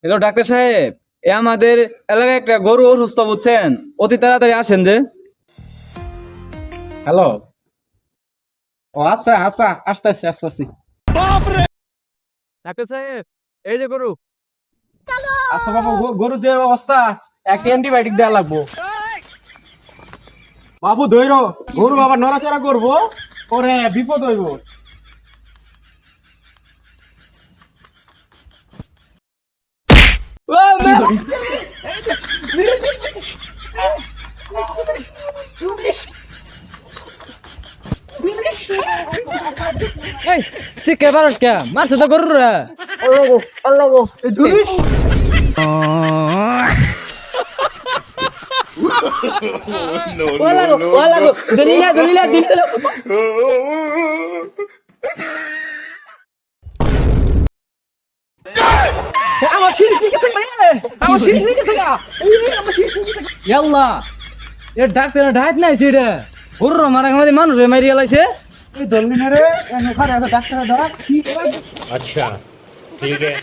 Hello doctor সাহেব, আমাদের এলাকায় একটা গরু অসুস্থ, বুঝছেন? অতি তাড়াতাড়ি আসেন যে। হ্যালো। ও আচ্ছা আচ্ছা, আসতেছি আসতেছি। ডাক্তার সাহেব, এই যে গরু। আচ্ছা বাবু, গরু যে অবস্থা, একটা অ্যান্টিবায়োটিক দেওয়া লাগবো। বাবু ধৈর্য, গরু আবার নড়াচড়া করবো, ওরে বিপদ হইব। এই চিকে পারস কে? মারছে তো গরু রে। আমার শিরিষ নিয়ে গেছে রে, আমার শিরিষ নিয়ে গেছে গা। আমার শিরিষ নিয়ে গেছে। ইয়াল্লা, এ ডাক্তার ঢাইত নাই সিডে। গরু মারামারি মানুষ মারিয়া লাইছে। এই দললি না রে, ওখানে একটা ডাক্তার ধরা কি করে? अच्छा ठीक है